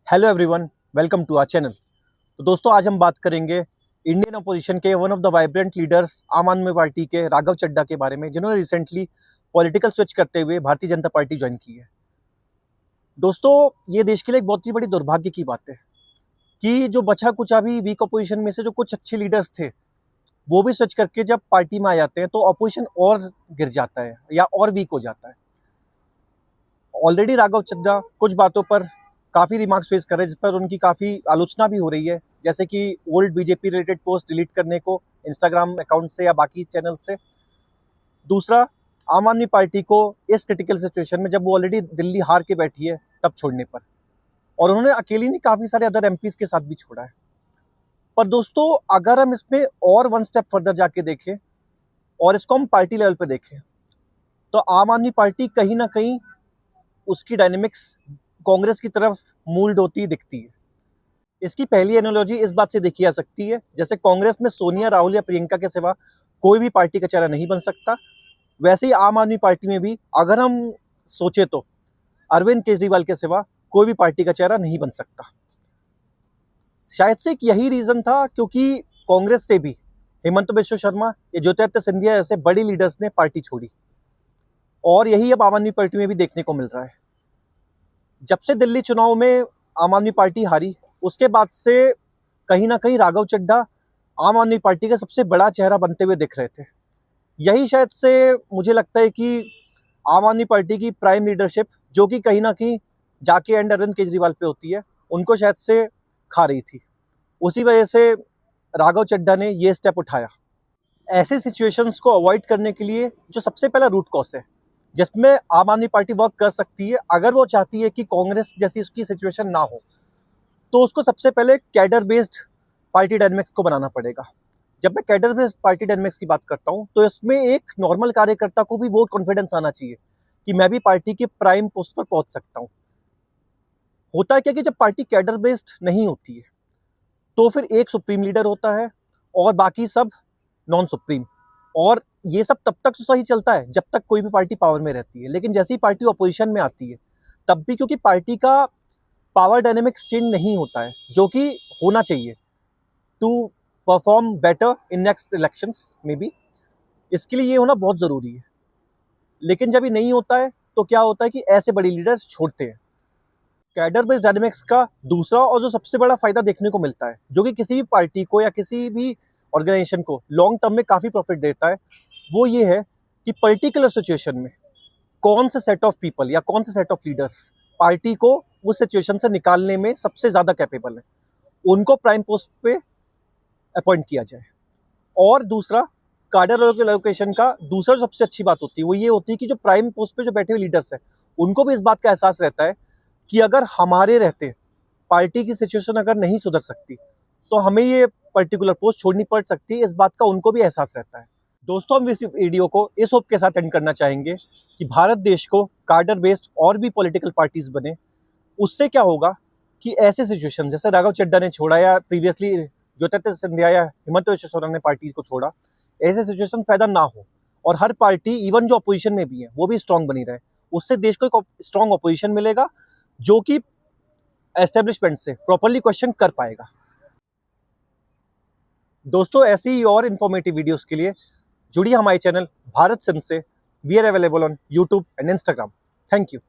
Hello everyone, welcome to our channel. तो दोस्तों, आज हम बात करेंगे इंडियन अपोजिशन के one of the vibrant leaders Aam Aadmi party के राघव चड्ढा के बारे में, जिन्होंने रिसेंटली पॉलिटिकल स्विच करते हुए भारतीय जनता पार्टी ज्वाइन की है। दोस्तों, ये देश के लिए एक बहुत ही बड़ी दुर्भाग्य की बात है कि जो बचा कुचा भी वीक अपोजिशन में से जो कुछ अच्छे लीडर्स थे, वो भी स्विच करके जब पार्टी में आ जाते हैं तो अपोजिशन और गिर जाता है या और वीक हो जाता है। ऑलरेडी राघव चड्ढा कुछ बातों पर काफ़ी रिमार्क्स फेस कर रहे हैं, जिस पर उनकी काफ़ी आलोचना भी हो रही है, जैसे कि old BJP related post delete करने को इंस्टाग्राम अकाउंट से या बाकी चैनल से। दूसरा, आम आदमी पार्टी को इस क्रिटिकल सिचुएशन में, जब वो ऑलरेडी दिल्ली हार के बैठी है, तब छोड़ने पर, और उन्होंने अकेली नहीं, काफ़ी सारे अदर एमपीज के साथ भी छोड़ा है। पर दोस्तों, अगर हम इसमें और वन स्टेप फर्दर जाके देखें और इसको हम पार्टी लेवल पे देखें, तो आम आदमी पार्टी कहीं ना कहीं उसकी डायनेमिक्स कांग्रेस की तरफ मूल्ड होती दिखती है। इसकी पहली एनालॉजी इस बात से देखी जा सकती है, जैसे कांग्रेस में सोनिया, राहुल या प्रियंका के सिवा कोई भी पार्टी का चेहरा नहीं बन सकता, वैसे ही आम आदमी पार्टी में भी अगर हम सोचे तो अरविंद केजरीवाल के सिवा कोई भी पार्टी का चेहरा नहीं बन सकता। शायद से एक यही रीजन था क्योंकि कांग्रेस से भी हेमंत बिश्व शर्मा या ज्योतिरादित्य सिंधिया जैसे बड़े लीडर्स ने पार्टी छोड़ी, और यही अब आम आदमी पार्टी में भी देखने को मिल रहा है। जब से दिल्ली चुनाव में आम आदमी पार्टी हारी, उसके बाद से कहीं ना कहीं राघव चड्ढा आम आदमी पार्टी का सबसे बड़ा चेहरा बनते हुए दिख रहे थे। यही शायद से मुझे लगता है कि आम आदमी पार्टी की प्राइम लीडरशिप, जो कि कहीं ना कहीं जाके एंड अरविंद केजरीवाल पे होती है, उनको शायद से खा रही थी। उसी वजह से राघव चड्ढा ने ये स्टेप उठाया। ऐसे सिचुएशंस को अवॉइड करने के लिए जो सबसे पहला रूट कॉज है, जिसमें आम आदमी पार्टी वर्क कर सकती है, अगर वो चाहती है कि कांग्रेस जैसी उसकी सिचुएशन ना हो, तो उसको सबसे पहले कैडर बेस्ड पार्टी डायनेमिक्स को बनाना पड़ेगा। जब मैं कैडर बेस्ड पार्टी डायनेमिक्स की बात करता हूं, तो इसमें एक नॉर्मल कार्यकर्ता को भी वो कॉन्फिडेंस आना चाहिए कि मैं भी पार्टी के प्राइम पोस्ट पर पहुंच सकता हूं। होता है क्या कि जब पार्टी कैडर बेस्ड नहीं होती है, तो फिर एक सुप्रीम लीडर होता है और बाकी सब नॉन सुप्रीम, और ये सब तब तक तो सही चलता है जब तक कोई भी पार्टी पावर में रहती है। लेकिन जैसे ही पार्टी ऑपोजिशन में आती है, तब भी क्योंकि पार्टी का पावर डायनेमिक्स चेंज नहीं होता है, जो कि होना चाहिए to perform better in next elections में भी, इसके लिए ये होना बहुत ज़रूरी है। लेकिन जब ये नहीं होता है, तो क्या होता है कि ऐसे बड़े लीडर्स छोड़ते हैं। कैडर बेस्ड डायनेमिक्स का दूसरा और जो सबसे बड़ा फायदा देखने को मिलता है, जो कि किसी भी पार्टी को या किसी भी ऑर्गेनाइजेशन को लॉन्ग टर्म में काफ़ी प्रॉफिट देता है, वो ये है कि पर्टिकुलर सिचुएशन में कौन से सेट ऑफ पीपल या कौन से सेट ऑफ लीडर्स पार्टी को उस सिचुएशन से निकालने में सबसे ज़्यादा कैपेबल है, उनको प्राइम पोस्ट पे अपॉइंट किया जाए। और दूसरा, कार्डर लोकेशन का दूसरा सबसे अच्छी बात होती है वो ये होती है कि जो प्राइम पोस्ट पे जो बैठे हुए लीडर्स हैं, उनको भी इस बात का एहसास रहता है कि अगर हमारे रहते पार्टी की सिचुएशन अगर नहीं सुधर सकती, तो हमें ये पर्टिकुलर पोस्ट छोड़नी पड़ सकती है। इस बात का उनको भी एहसास रहता है। दोस्तों, हम इस वीडियो को इस होप के साथ एंड करना चाहेंगे कि भारत देश को कार्डर बेस्ड और भी पॉलिटिकल पार्टीज बने। उससे क्या होगा कि ऐसे सिचुएशन जैसे राघव चड्ढा ने छोड़ा या प्रीवियसली ज्योतिरादित्य सिंधिया या हेमंत बिश्व शर्मा ने पार्टी को छोड़ा, ऐसे सिचुएशन पैदा ना हो और हर पार्टी, इवन जो अपोजिशन में भी है, वो भी स्ट्रांग बनी रहे। उससे देश को एक स्ट्रांग अपोजिशन मिलेगा, जो कि एस्टेब्लिशमेंट से प्रॉपरली क्वेश्चन कर पाएगा। दोस्तों, ऐसी ही और इन्फॉर्मेटिव वीडियोस के लिए जुड़िए हमारे चैनल भारत सिंह से। We are available on YouTube and Instagram. Thank you.